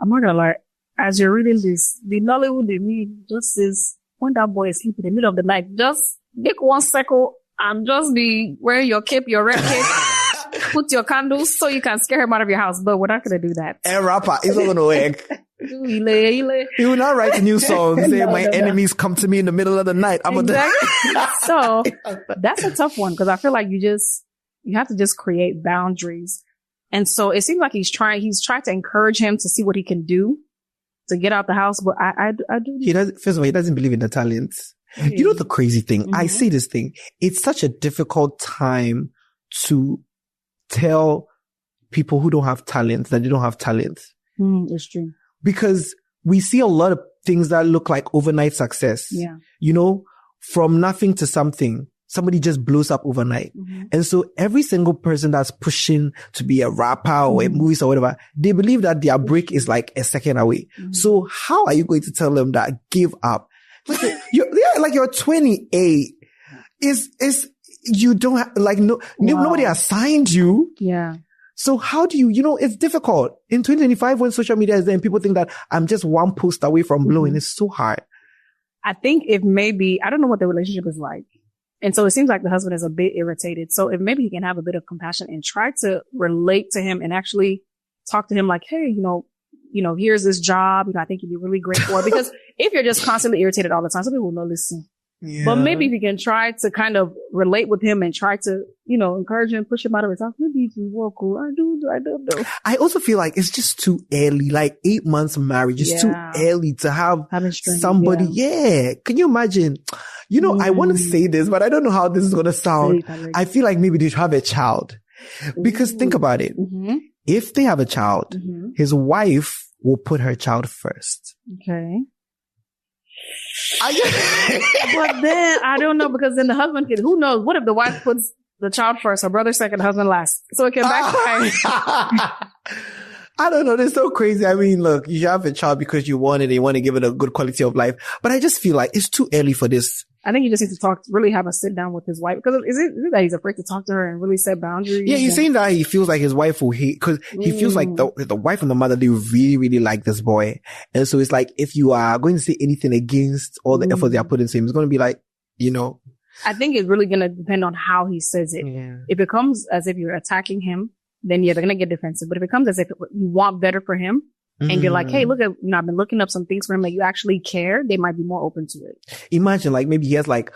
I'm not gonna lie. As you're reading this, the Nollywood in me just says, when that boy is sleeping in the middle of the night, just make one circle and just be wearing your cape, your red cape. Put your candles so you can scare him out of your house, but we're not going to do that. And rapper, it's not going to work. He will not write a new song saying my enemies come to me in the middle of the night. So that's a tough one because I feel like you have to just create boundaries. And so it seems like he's trying to encourage him to see what he can do to get out the house. But I do. First of all, he doesn't believe in the talents. Mm-hmm. You know the crazy thing? Mm-hmm. I say this thing. It's such a difficult time to tell people who don't have talents that they don't have talents. It's true. Because we see a lot of things that look like overnight success. Yeah. You know, from nothing to something, somebody just blows up overnight. Mm-hmm. And so every single person that's pushing to be a rapper or a movie or whatever, they believe that their break is like a second away. Mm-hmm. So how are you going to tell them that give up? You're 28. You don't have, nobody assigned you. Yeah. So how do you it's difficult. In 2025, when social media is there and people think that I'm just one post away from blowing, it's so hard. I think I don't know what the relationship is like. And so it seems like the husband is a bit irritated. So if maybe he can have a bit of compassion and try to relate to him and actually talk to him like, hey, here's this job. I think you'd be really great for it. Because if you're just constantly irritated all the time, some people will know, listen. Yeah. But maybe if you can try to kind of relate with him and try to, encourage him, push him out of his house, maybe he can walk cool. I don't know. I also feel like it's just too early. Like 8 months marriage is too early to have somebody. Yeah. Can you imagine? I want to say this, but I don't know how this is going to sound. I feel like maybe they should have a child. Because think about it. Mm-hmm. If they have a child, his wife will put her child first. Okay. But then I don't know, because then the husband who knows? What if the wife puts the child first, her brother second, husband last? So it can backfire. I don't know. It's so crazy. I mean, look, you have a child because you want it and you want to give it a good quality of life. But I just feel like it's too early for this. I think he just needs to really have a sit down with his wife. Because is it that he's afraid to talk to her and really set boundaries? Yeah, he's saying that he feels like his wife will hate, because he feels like the wife and the mother, they really, really like this boy. And so it's like, if you are going to say anything against all the effort they are putting into him, it's going to be like, I think it's really going to depend on how he says it. Yeah. If it comes as if you're attacking him, then they're going to get defensive. But if it comes as if you want better for him, and you're like, hey, look at, I've been looking up some things for him that you actually care, they might be more open to it. Imagine, maybe he has like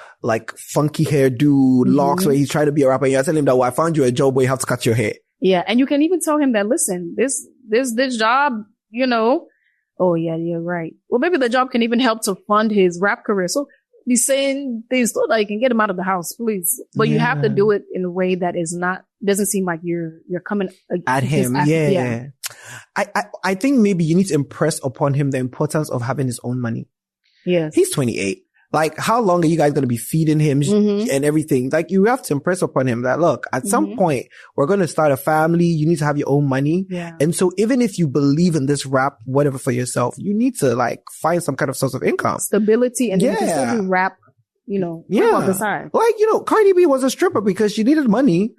funky hairdo, locks, where he's trying to be a rapper, and you're telling him that, I found you a job where you have to cut your hair. Yeah. And you can even tell him that, listen, this job, oh yeah, you're right. Well, maybe the job can even help to fund his rap career. So be saying things so that you can get him out of the house, please. But you have to do it in a way that doesn't seem like you're coming at him. Yeah. I think maybe you need to impress upon him the importance of having his own money. Yes. He's 28. Like, how long are you guys going to be feeding him and everything? Like, you have to impress upon him that, look, at some point, we're going to start a family. You need to have your own money. Yeah. And so even if you believe in this rap, whatever for yourself, you need to find some kind of source of income. Stability, and then you can still do rap, on the side. Like, Cardi B was a stripper because she needed money.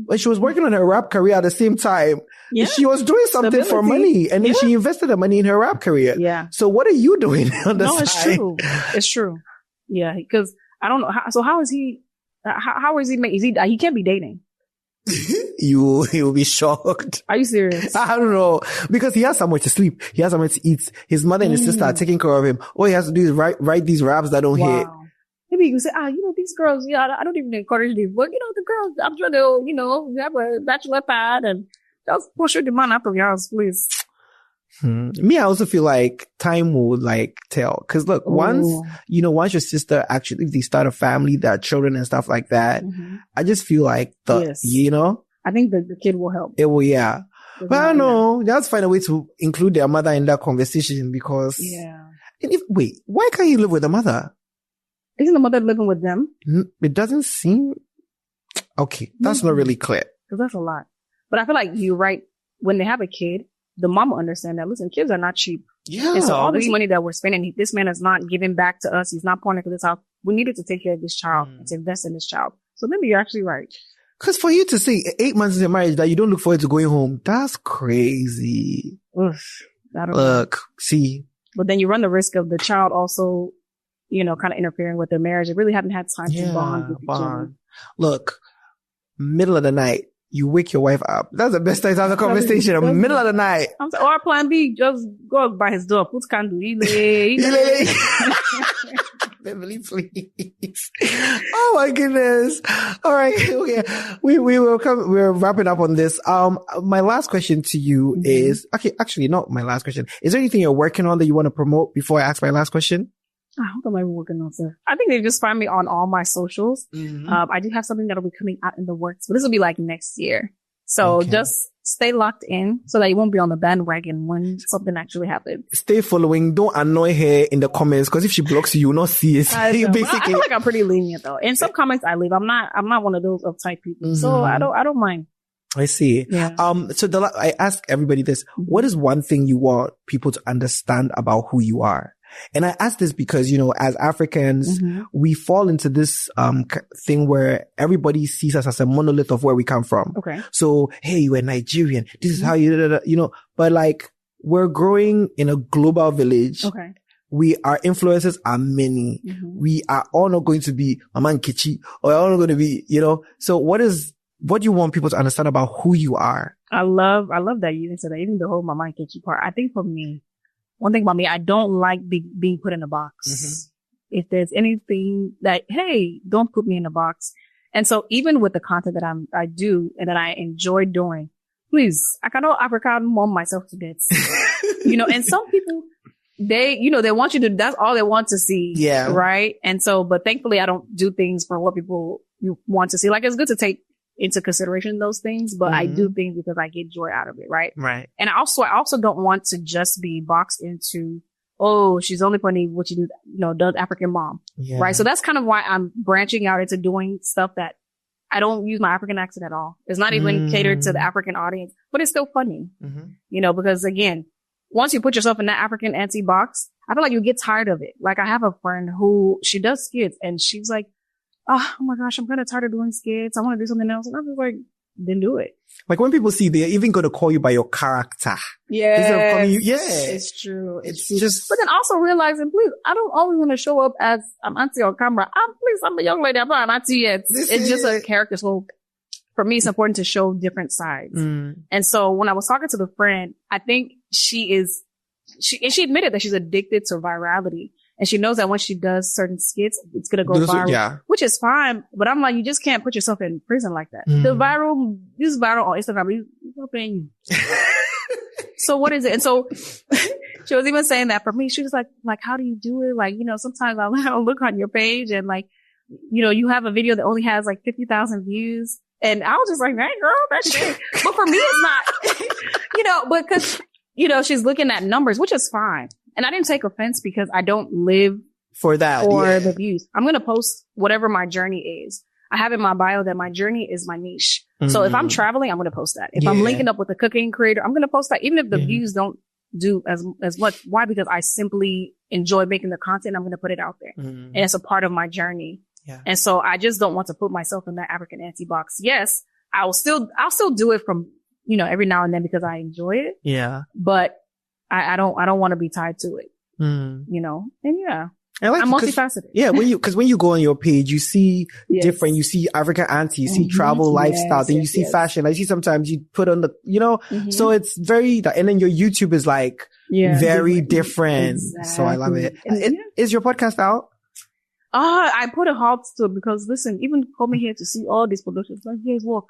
But she was working on her rap career at the same time. Yeah. She was doing something for money, and then she invested the money in her rap career. Yeah. So what are you doing on the side? No, it's true. It's true. Yeah, because I don't know. So how is he? How is he? He can't be dating. You will be shocked. Are you serious? I don't know, because he has somewhere to sleep. He has somewhere to eat. His mother and his sister are taking care of him. All he has to do is write these raps that don't hit. Maybe you can say, these girls, I don't even encourage these, but the girls, I'm sure they'll, have a bachelor pad and just push the man out of your house, please. Me, I also feel like time will tell. Cause look, once your sister actually, if they start a family, their children and stuff like that, I just feel like I think the kid will help. It will, yeah. But I don't know, just find a way to include their mother in that conversation, because, why can't you live with the mother? Isn't the mother living with them? It doesn't seem... Okay, that's not really clear. Because that's a lot. But I feel like you're right. when they have a kid, the mom will understand that, listen, kids are not cheap. Yeah. And so all this money that we're spending, this man is not giving back to us. He's not pouring into this house. We needed to take care of this child and to invest in this child. So maybe you're actually right. Because for you to say 8 months into marriage that you don't look forward to going home, that's crazy. Oof, see. But then you run the risk of the child also, kind of interfering with their marriage. They really haven't had time to bond with each other. Look, middle of the night, you wake your wife up. That's the best time to have a conversation. Middle of the night. Or plan B, just go by his door, put candle. Beverly, please. Oh my goodness. All right. Okay. We're wrapping up on this. My last question to you is, actually not my last question. Is there anything you're working on that you want to promote before I ask my last question? What am I working on, sir? I think they just find me on all my socials. I do have something that'll be coming out in the works, but this will be like next year. So just stay locked in so that you won't be on the bandwagon when something actually happens. Stay following. Don't annoy her in the comments, because if she blocks you, you'll not see it. I feel like I'm pretty lenient though. In some comments I leave. I'm not one of those uptight people. So I don't mind. I see. Yeah. So I ask everybody this: what is one thing you want people to understand about who you are? And I ask this because, as Africans, we fall into this thing where everybody sees us as a monolith of where we come from. Okay. So, hey, you're Nigerian. This is how but like, we're growing in a global village. Okay. Our influences are many. We are all not going to be Mama Nkechi, or all not going to be, so what do you want people to understand about who you are? I love that you said that, even the whole Mama Nkechi part. I think for me, one thing about me, I don't like being put in a box. If there's anything that, hey, don't put me in a box. And so even with the content that I do and that I enjoy doing, please, I cannot African mom myself to bits. And some people, they want you to, that's all they want to see. Yeah. Right. And so, but thankfully I don't do things for what people want to see. Like, it's good to take into consideration those things, but I do things because I get joy out of it, right? Right. And I also don't want to just be boxed into, oh, she's only funny what you do, does African mom, right? So that's kind of why I'm branching out into doing stuff that I don't use my African accent at all. It's not even catered to the African audience, but it's still funny, because again, once you put yourself in that African auntie box, I feel like you get tired of it. Like, I have a friend who, she does skits and she's like, oh my gosh, I'm kind of tired of doing skits. I want to do something else. And I'm just like, then do it. Like, when people see, they're even going to call you by your character. Yeah. It's true. It's just. But then also realizing, please, I don't always want to show up as I'm auntie on camera. I'm a young lady. I'm not an auntie yet. It's just a character. So for me, it's important to show different sides. And so when I was talking to the friend, I think she admitted that she's addicted to virality. And she knows that when she does certain skits, it's going to go viral, which is fine. But I'm like, you just can't put yourself in prison like that. This viral on Instagram, he's not paying you. So what is it? And so she was even saying that for me, she was like, how do you do it? Like, sometimes I'll look on your page and like, you have a video that only has like 50,000 views. And I was just like, hey girl, that shit. But for me, it's not, because, she's looking at numbers, which is fine. And I didn't take offense because I don't live for that or the views. I'm going to post whatever my journey is. I have in my bio that my journey is my niche. So if I'm traveling, I'm going to post that. If I'm linking up with a cooking creator, I'm going to post that. Even if the views don't do as much. Why? Because I simply enjoy making the content. I'm going to put it out there. And it's a part of my journey. Yeah. And so I just don't want to put myself in that African auntie box. Yes, I'll still do it from, every now and then because I enjoy it. Yeah. But I don't want to be tied to it, and yeah. I'm multifaceted. Yeah. Because when you go on your page, you see different, you see African auntie, you see travel lifestyle, then you see fashion. I see sometimes you put on the, so it's very, and then your YouTube is like very different. Exactly. So I love it. Is your podcast out? I put a halt to it because listen, even coming here to see all these productions, like, here's work.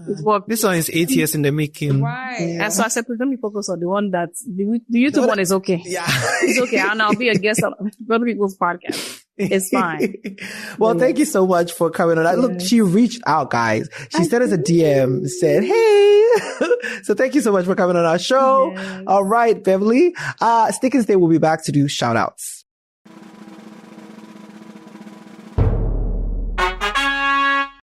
It's work. This one is 8 years in the making. Right. Yeah. And so I said, please let me focus on the one that's, the YouTube one is okay. Yeah. It's okay. And I'll be a guest on other people's podcast. It's fine. Well, thank you so much for coming on. Look, she reached out, guys. She sent us a DM, said, hey. So thank you so much for coming on our show. Yes. All right, Beverly. Stick and Stay will be back to do shout outs.